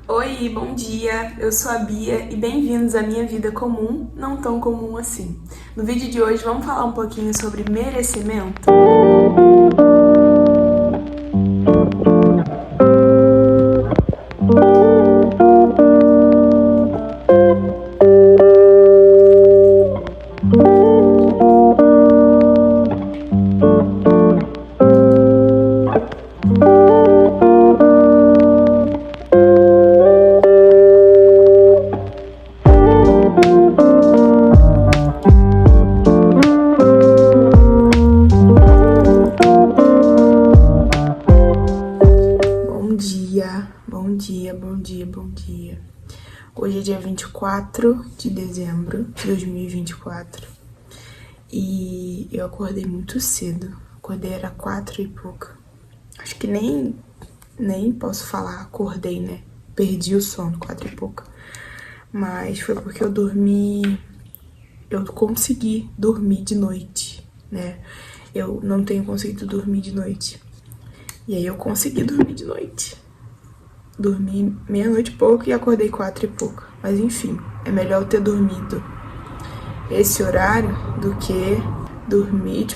Oi, bom dia, eu sou a Bia e bem-vindos à minha vida comum, não tão comum assim. No vídeo de hoje vamos falar um pouquinho sobre merecimento? Bom dia. Hoje é dia 24 de dezembro de 2024 e eu acordei muito cedo. Acordei era 4 e pouca. Acho que nem posso falar acordei, né? Perdi o sono, 4 e pouca. Mas foi porque eu consegui dormir de noite, né? Eu não tenho conseguido dormir de noite. E aí eu consegui dormir de noite. Dormi meia-noite e pouco e acordei 4 e pouco. Mas enfim, é melhor eu ter dormido esse horário do que dormir,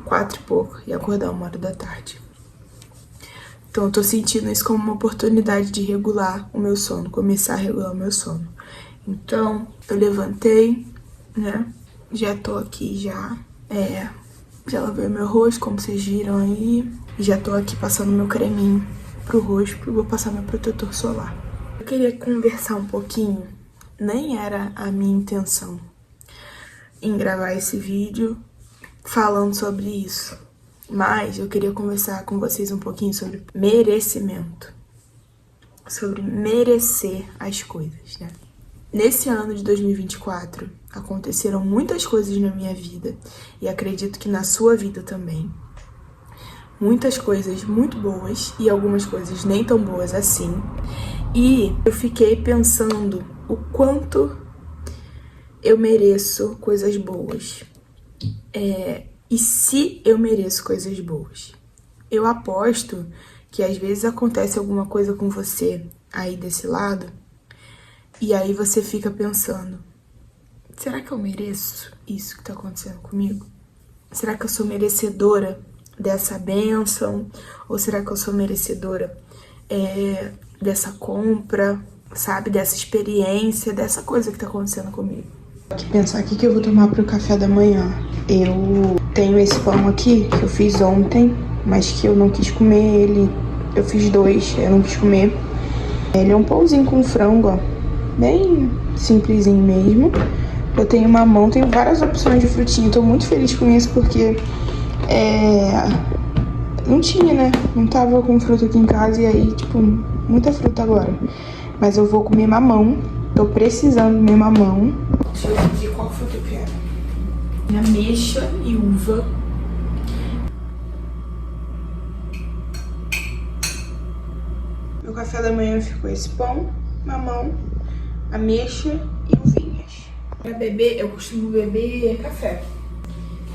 4 e pouco e acordar 1 hora da tarde. Então eu tô sentindo isso como uma oportunidade de regular o meu sono, começar a regular o meu sono. Então, eu levantei, né? Já tô aqui já lavei meu rosto, como vocês viram aí. Já tô aqui passando meu creminho pro rosto, porque eu vou passar meu protetor solar. Eu queria conversar um pouquinho, nem era a minha intenção em gravar esse vídeo falando sobre isso, mas eu queria conversar com vocês um pouquinho sobre merecimento, sobre merecer as coisas, né? Nesse ano de 2024, aconteceram muitas coisas na minha vida e acredito que na sua vida também. Muitas coisas muito boas e algumas coisas nem tão boas assim. E eu fiquei pensando o quanto eu mereço coisas boas. E se eu mereço coisas boas? Eu aposto que às vezes acontece alguma coisa com você aí desse lado e aí você fica pensando, será que eu mereço isso que tá acontecendo comigo? Será que eu sou merecedora dessa bênção? Ou será que eu sou merecedora dessa compra, sabe? Dessa experiência, dessa coisa que tá acontecendo comigo? Aqui pensar o que eu vou tomar pro café da manhã. Eu tenho esse pão aqui que eu fiz ontem, mas que eu não quis comer ele. Eu fiz 2, eu não quis comer. Ele é um pãozinho com frango, ó. Bem simplesinho mesmo. Eu tenho mamão, tenho várias opções de frutinha. Tô muito feliz com isso porque não tinha, né? Não tava com fruta aqui em casa e aí, muita fruta agora. Mas eu vou comer mamão. Tô precisando comer mamão. Deixa eu decidir qual fruta eu quero. Ameixa e uva. Meu café da manhã ficou esse pão, mamão, ameixa e uvinhas. Pra beber, eu costumo beber café.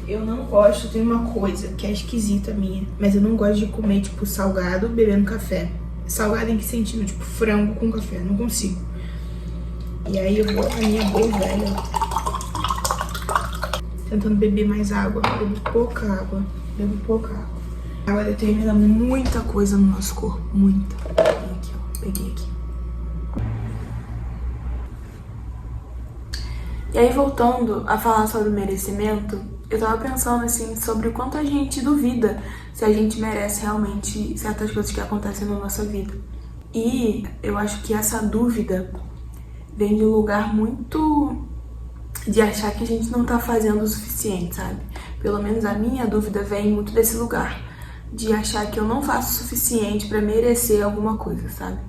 Eu não gosto, tem uma coisa que é esquisita minha, mas eu não gosto de comer, salgado bebendo café. Salgado em que sentido? Frango com café, não consigo. E aí eu vou na minha boa velha, tentando beber mais água. Bebo pouca água. A água determina muita coisa no nosso corpo, muita. Aqui, ó, peguei aqui. E aí, voltando a falar sobre o merecimento, eu tava pensando, assim, sobre o quanto a gente duvida se a gente merece realmente certas coisas que acontecem na nossa vida. E eu acho que essa dúvida vem de um lugar muito de achar que a gente não tá fazendo o suficiente, sabe? Pelo menos a minha dúvida vem muito desse lugar, de achar que eu não faço o suficiente pra merecer alguma coisa, sabe?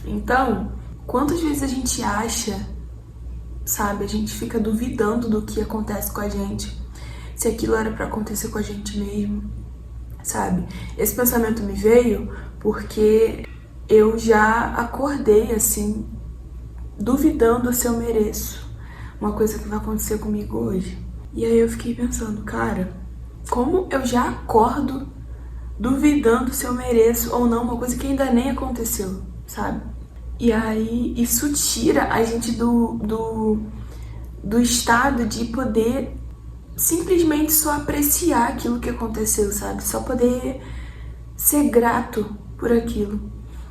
Então, quantas vezes a gente acha, sabe? A gente fica duvidando do que acontece com a gente, se aquilo era pra acontecer com a gente mesmo, sabe? Esse pensamento me veio porque eu já acordei, assim, duvidando se eu mereço uma coisa que vai acontecer comigo hoje. E aí eu fiquei pensando, cara, como eu já acordo duvidando se eu mereço ou não uma coisa que ainda nem aconteceu, sabe? E aí isso tira a gente do estado de poder simplesmente só apreciar aquilo que aconteceu, sabe? Só poder ser grato por aquilo.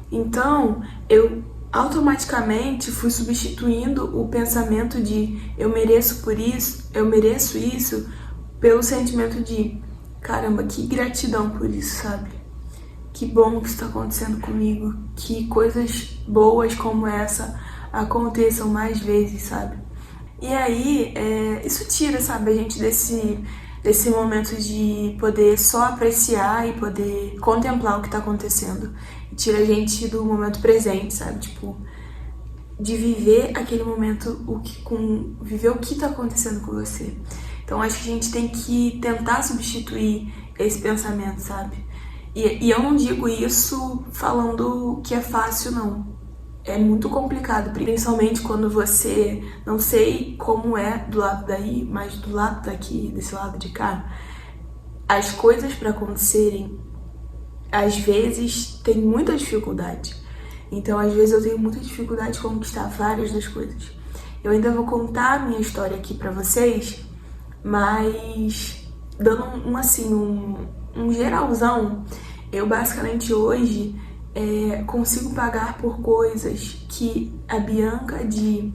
Então, eu automaticamente fui substituindo o pensamento de eu mereço por isso, eu mereço isso, pelo sentimento de caramba, que gratidão por isso, sabe? Que bom que isso tá acontecendo comigo, que coisas boas como essa aconteçam mais vezes, sabe? E aí, isso tira, sabe, a gente desse momento de poder só apreciar e poder contemplar o que tá acontecendo. E tira a gente do momento presente, sabe? Tipo, de viver aquele momento, viver o que tá acontecendo com você. Então, acho que a gente tem que tentar substituir esse pensamento, sabe? E eu não digo isso falando que é fácil, não. É muito complicado, principalmente quando você, não sei como é do lado daí, mas do lado daqui, desse lado de cá, as coisas para acontecerem, às vezes, tem muita dificuldade. Então, às vezes, eu tenho muita dificuldade de conquistar várias das coisas. Eu ainda vou contar a minha história aqui pra vocês, mas dando um geralzão, eu basicamente hoje consigo pagar por coisas que a Bianca de,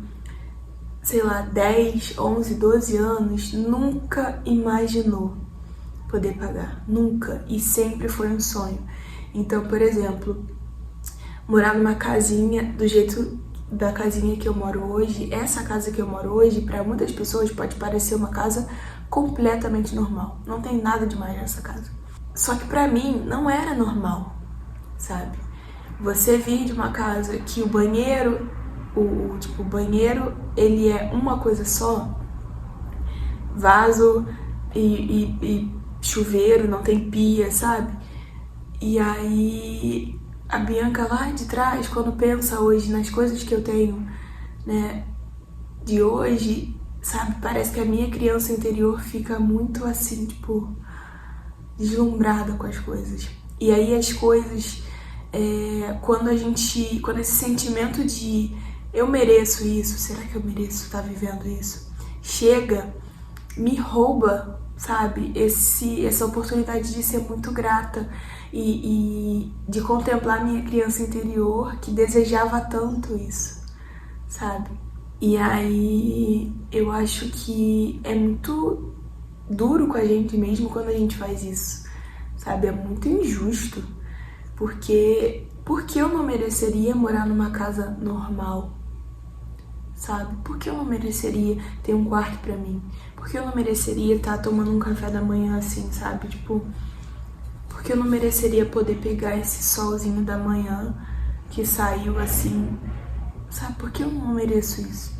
sei lá, 10, 11, 12 anos nunca imaginou poder pagar. Nunca. E sempre foi um sonho. Então, por exemplo, morar numa casinha do jeito da casinha que eu moro hoje, essa casa que eu moro hoje, para muitas pessoas pode parecer uma casa completamente normal. Não tem nada demais nessa casa. Só que pra mim não era normal, sabe? Você vir de uma casa que o banheiro, o banheiro, ele é uma coisa só, vaso e chuveiro, não tem pia, sabe? E aí a Bianca lá de trás, quando pensa hoje nas coisas que eu tenho, né, de hoje, sabe? Parece que a minha criança interior fica muito assim, tipo, deslumbrada com as coisas. E aí as coisas, quando esse sentimento de eu mereço isso, será que eu mereço estar vivendo isso? Chega, me rouba, sabe? Essa oportunidade de ser muito grata e de contemplar minha criança interior que desejava tanto isso, sabe? E aí eu acho que é muito duro com a gente mesmo quando a gente faz isso, sabe? É muito injusto, porque eu não mereceria morar numa casa normal, sabe? Por que eu não mereceria ter um quarto pra mim? Por que eu não mereceria estar tomando um café da manhã assim, sabe? Tipo, por que eu não mereceria poder pegar esse solzinho da manhã que saiu assim, sabe? Por que eu não mereço isso?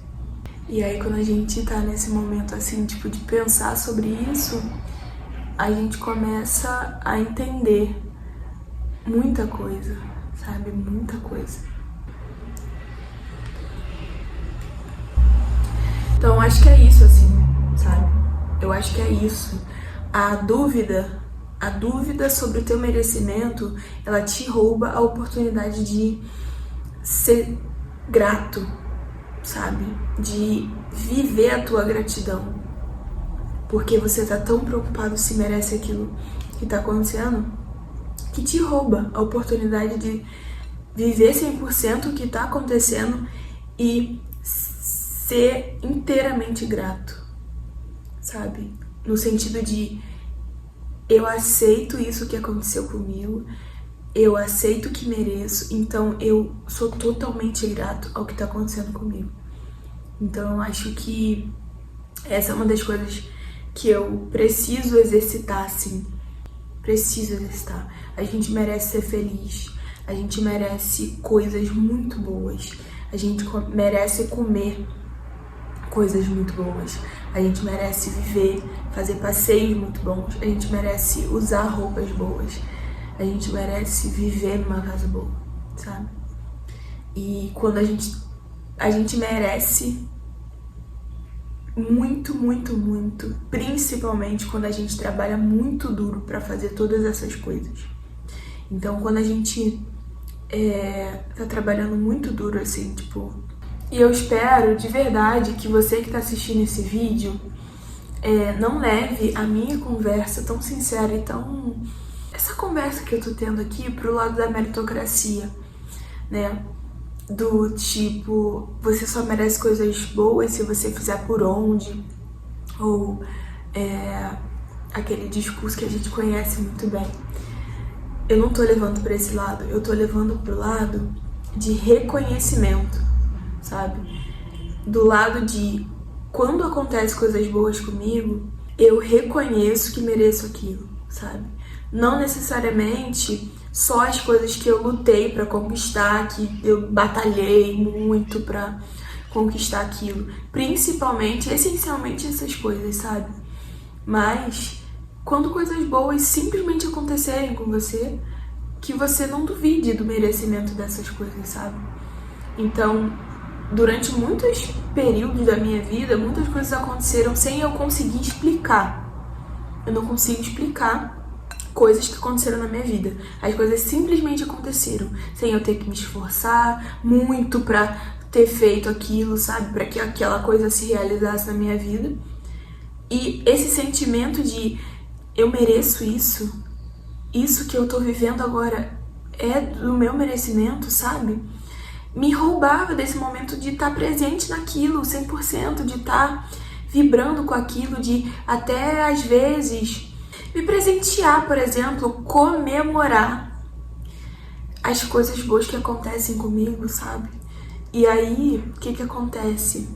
E aí quando a gente tá nesse momento assim, tipo, de pensar sobre isso, a gente começa a entender muita coisa, sabe? Muita coisa. Então, acho que é isso, assim, sabe? Eu acho que é isso. A dúvida sobre o teu merecimento, ela te rouba a oportunidade de ser grato, sabe? De viver a tua gratidão. Porque você tá tão preocupado se merece aquilo que tá acontecendo, que te rouba a oportunidade de viver 100% o que tá acontecendo e ser inteiramente grato, sabe? No sentido de eu aceito isso que aconteceu comigo, eu aceito que mereço, então eu sou totalmente grato ao que tá acontecendo comigo. Então eu acho que essa é uma das coisas que eu preciso exercitar, assim. Preciso exercitar. A gente merece ser feliz, a gente merece coisas muito boas, a gente merece comer coisas muito boas, a gente merece viver, fazer passeios muito bons, a gente merece usar roupas boas, a gente merece viver numa casa boa, sabe? E quando a gente merece muito, muito, muito, principalmente quando a gente trabalha muito duro pra fazer todas essas coisas. Então, quando a gente tá trabalhando muito duro, assim, tipo... E eu espero, de verdade, que você que tá assistindo esse vídeo não leve a minha conversa tão sincera e tão... Essa conversa que eu tô tendo aqui pro lado da meritocracia, né? Do tipo, você só merece coisas boas se você fizer por onde, ou aquele discurso que a gente conhece muito bem. Eu não tô levando pra esse lado, eu tô levando pro lado de reconhecimento, sabe? Do lado de quando acontece coisas boas comigo, eu reconheço que mereço aquilo, sabe? Não necessariamente só as coisas que eu lutei pra conquistar, que eu batalhei muito pra conquistar aquilo. Principalmente, essencialmente essas coisas, sabe? Mas quando coisas boas simplesmente acontecerem com você, que você não duvide do merecimento dessas coisas, sabe? Então, durante muitos períodos da minha vida, muitas coisas aconteceram sem eu conseguir explicar. Eu não consigo explicar coisas que aconteceram na minha vida. As coisas simplesmente aconteceram, sem eu ter que me esforçar muito pra ter feito aquilo, sabe? Pra que aquela coisa se realizasse na minha vida. E esse sentimento de eu mereço isso, isso que eu tô vivendo agora é do meu merecimento, sabe? Me roubava desse momento de estar presente naquilo 100%, de estar vibrando com aquilo, de até às vezes me presentear, por exemplo, comemorar as coisas boas que acontecem comigo, sabe? E aí, o que acontece?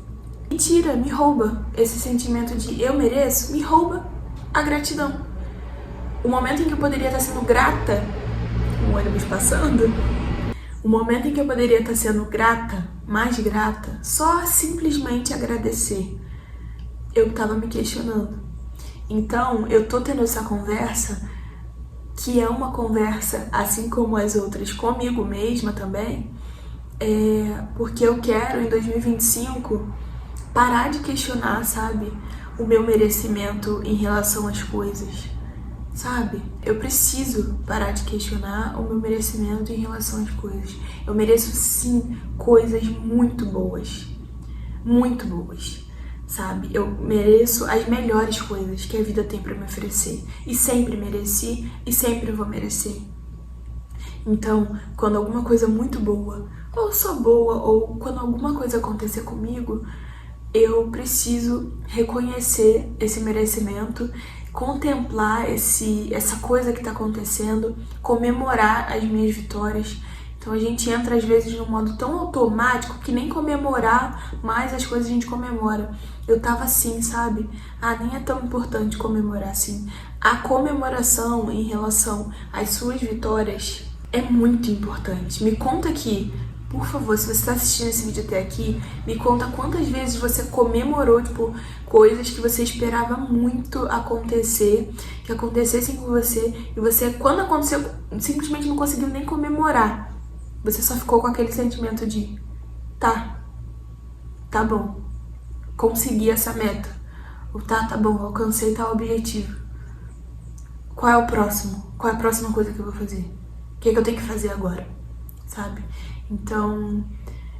Me tira, me rouba esse sentimento de eu mereço, me rouba a gratidão. O momento em que eu poderia estar sendo grata, um ônibus passando, o momento em que eu poderia estar sendo grata, mais grata, só simplesmente agradecer, eu tava me questionando. Então, eu tô tendo essa conversa, que é uma conversa, assim como as outras, comigo mesma também, porque eu quero, em 2025, parar de questionar, sabe, o meu merecimento em relação às coisas, sabe? Eu preciso parar de questionar o meu merecimento em relação às coisas. Eu mereço, sim, coisas muito boas, sabe? Eu mereço as melhores coisas que a vida tem pra me oferecer. E sempre mereci e sempre vou merecer. Então, quando alguma coisa muito boa, ou só boa, ou quando alguma coisa acontecer comigo, eu preciso reconhecer esse merecimento, contemplar essa coisa que tá acontecendo, comemorar as minhas vitórias. Então a gente entra às vezes num modo tão automático que nem comemorar mais as coisas a gente comemora. Eu tava assim, sabe? Nem é tão importante comemorar assim. A comemoração em relação às suas vitórias é muito importante. Me conta aqui, por favor, se você tá assistindo esse vídeo até aqui, me conta quantas vezes você comemorou, tipo, coisas que você esperava muito acontecer, que acontecessem com você, e você, quando aconteceu, simplesmente não conseguiu nem comemorar. Você só ficou com aquele sentimento de tá bom, consegui essa meta. Ou tá bom, alcancei tal objetivo. Qual é o próximo? Qual é a próxima coisa que eu vou fazer? O que eu tenho que fazer agora? Sabe? Então,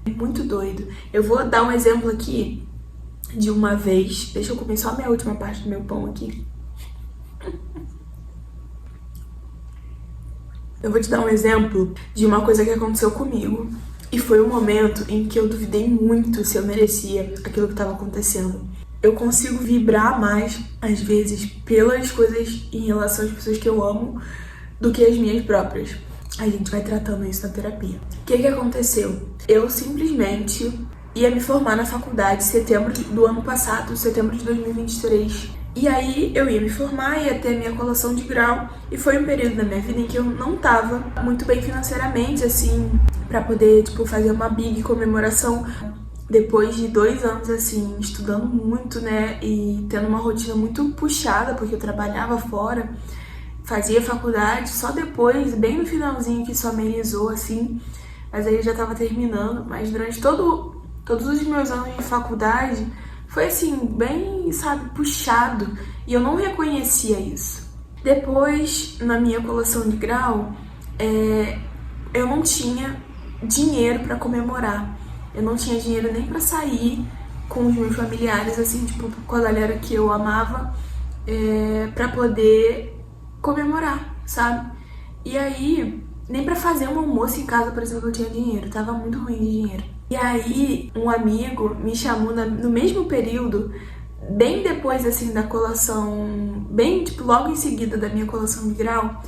é muito doido. Eu vou dar um exemplo aqui de uma vez. Deixa eu comer só a minha última parte do meu pão aqui. Eu vou te dar um exemplo de uma coisa que aconteceu comigo. E foi um momento em que eu duvidei muito se eu merecia aquilo que estava acontecendo. Eu consigo vibrar mais, às vezes, pelas coisas em relação às pessoas que eu amo do que as minhas próprias. A gente vai tratando isso na terapia. O que aconteceu? Eu simplesmente ia me formar na faculdade em setembro do ano passado, setembro de 2023. E aí eu ia me formar, ia ter a minha colação de grau, e foi um período da minha vida em que eu não tava muito bem financeiramente, assim, pra poder, tipo, fazer uma big comemoração. Depois de 2 anos, assim, estudando muito, né, e tendo uma rotina muito puxada, porque eu trabalhava fora, fazia faculdade, só depois, bem no finalzinho, que isso amenizou, assim, mas aí eu já tava terminando, mas durante todos os meus anos de faculdade, foi assim, bem, sabe, puxado, e eu não reconhecia isso. Depois, na minha colação de grau, eu não tinha dinheiro pra comemorar. Eu não tinha dinheiro nem pra sair com os meus familiares, assim, tipo, com a galera que eu amava, pra poder comemorar, sabe? E aí, nem pra fazer um almoço em casa, por exemplo, eu tinha dinheiro. Tava muito ruim de dinheiro. E aí, um amigo me chamou no mesmo período, bem depois, assim, da colação, bem, tipo, logo em seguida da minha colação de grau,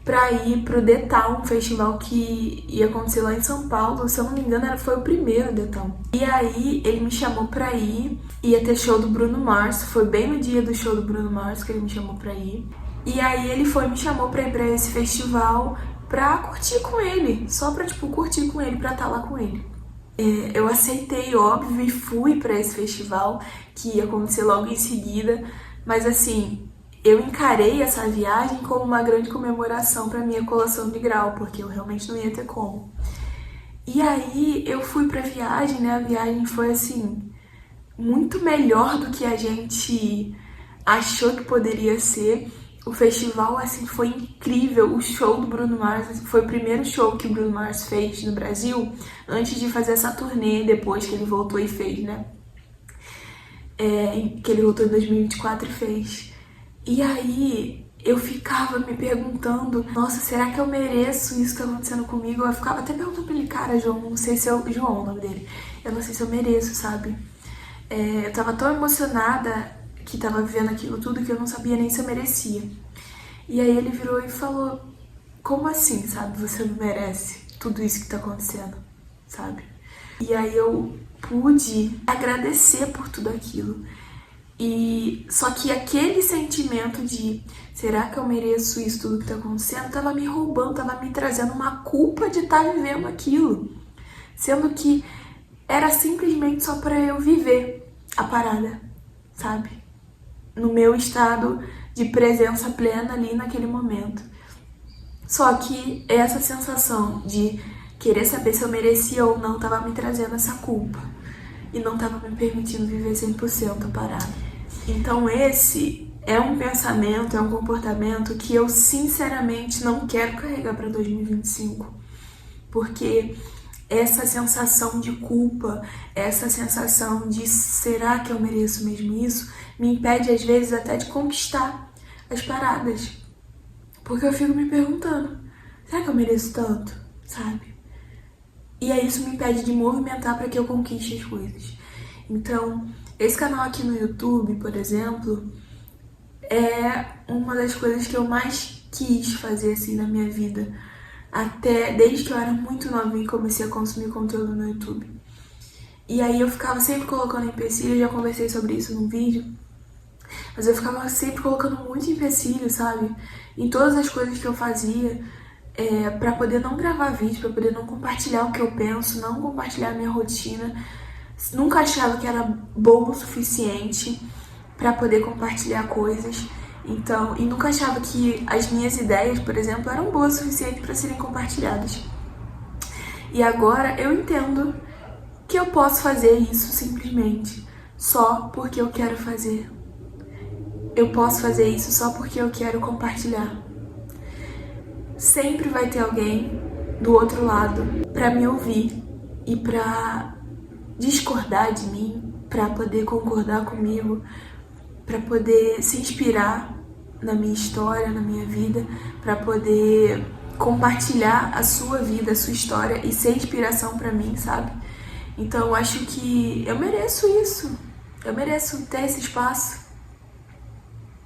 pra ir pro Detal, um festival que ia acontecer lá em São Paulo. Se eu não me engano, foi o primeiro Detal. E aí, ele me chamou pra ir, ia ter show do Bruno Mars, foi bem no dia do show do Bruno Mars que ele me chamou pra ir. E aí, ele me chamou pra ir pra esse festival pra curtir com ele, só pra, tipo, curtir com ele, pra estar lá com ele. Eu aceitei, óbvio, e fui pra esse festival, que ia acontecer logo em seguida, mas assim, eu encarei essa viagem como uma grande comemoração pra minha colação de grau, porque eu realmente não ia ter como. E aí, eu fui pra viagem, né, a viagem foi assim, muito melhor do que a gente achou que poderia ser. O festival, assim, foi incrível. O show do Bruno Mars foi o primeiro show que o Bruno Mars fez no Brasil, antes de fazer essa turnê, depois que ele voltou e fez, né? Que ele voltou em 2024 e fez. E aí, eu ficava me perguntando, nossa, será que eu mereço isso que tá acontecendo comigo? Eu ficava até perguntando pra ele, cara, João, não sei se eu... João, o nome dele. Eu não sei se eu mereço, sabe? Eu tava tão emocionada que tava vivendo aquilo tudo que eu não sabia nem se eu merecia. E aí ele virou e falou, como assim, sabe? Você não merece tudo isso que tá acontecendo, sabe? E aí eu pude agradecer por tudo aquilo. E só que aquele sentimento de será que eu mereço isso tudo que tá acontecendo tava me roubando, tava me trazendo uma culpa de estar vivendo aquilo. Sendo que era simplesmente só pra eu viver a parada, sabe? No meu estado de presença plena ali naquele momento. Só que essa sensação de querer saber se eu merecia ou não tava me trazendo essa culpa. E não tava me permitindo viver 100% a parada. Então esse é um pensamento, é um comportamento que eu sinceramente não quero carregar pra 2025. Porque essa sensação de culpa, essa sensação de será que eu mereço mesmo isso, me impede às vezes até de conquistar as paradas. Porque eu fico me perguntando, será que eu mereço tanto, sabe? E aí isso me impede de movimentar para que eu conquiste as coisas. Então, esse canal aqui no YouTube, por exemplo, é uma das coisas que eu mais quis fazer assim na minha vida. Até desde que eu era muito novinha e comecei a consumir conteúdo no YouTube. E aí eu ficava sempre colocando empecilho, eu já conversei sobre isso num vídeo, mas eu ficava sempre colocando muito empecilho, sabe? Em todas as coisas que eu fazia, pra poder não gravar vídeo, pra poder não compartilhar o que eu penso, não compartilhar a minha rotina. Nunca achava que era bom o suficiente pra poder compartilhar coisas. Então, e nunca achava que as minhas ideias, por exemplo, eram boas o suficiente para serem compartilhadas. E agora eu entendo que eu posso fazer isso simplesmente só porque eu quero fazer. Eu posso fazer isso só porque eu quero compartilhar. Sempre vai ter alguém do outro lado para me ouvir e para discordar de mim, para poder concordar comigo, para poder se inspirar na minha história, na minha vida, para poder compartilhar a sua vida, a sua história e ser inspiração para mim, sabe? Então eu acho que eu mereço isso. Eu mereço ter esse espaço.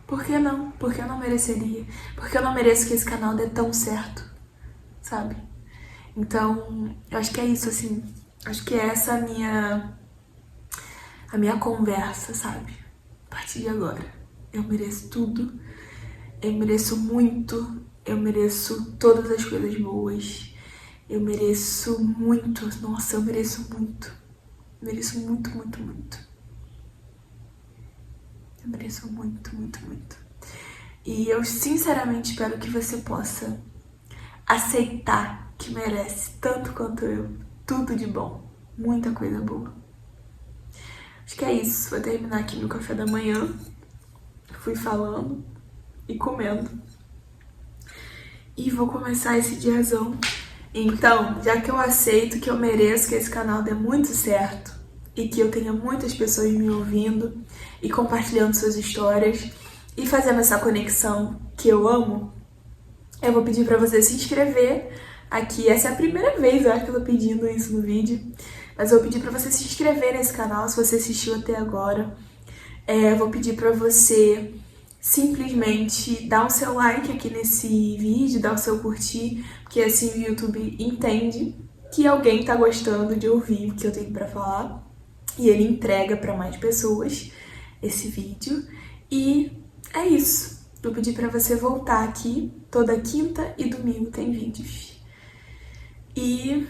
Por que não? Por que eu não mereceria? Porque eu não mereço que esse canal dê tão certo, sabe? Então, eu acho que é isso, assim. Acho que é essa a minha conversa, sabe? A partir de agora. Eu mereço tudo. Eu mereço muito. Eu mereço todas as coisas boas. Eu mereço muito. Nossa, eu mereço muito. Eu mereço muito, muito, muito. Eu mereço muito, muito, muito. E eu sinceramente espero que você possa aceitar que merece tanto quanto eu. Tudo de bom. Muita coisa boa. Acho que é isso. Vou terminar aqui meu café da manhã. Fui falando e comendo. E vou começar esse diazão Então, já que eu aceito que eu mereço que esse canal dê muito certo e que eu tenha muitas pessoas me ouvindo e compartilhando suas histórias e fazendo essa conexão que eu amo, eu vou pedir pra você se inscrever aqui. Essa é a primeira vez, eu acho que eu tô pedindo isso no vídeo, mas eu vou pedir pra você se inscrever nesse canal se você assistiu até agora. Eu vou pedir pra você simplesmente dar o seu like aqui nesse vídeo, dar o seu curtir, porque assim o YouTube entende que alguém tá gostando de ouvir o que eu tenho pra falar e ele entrega pra mais pessoas esse vídeo. E é isso. Vou pedir pra você voltar aqui, toda quinta e domingo tem vídeos. E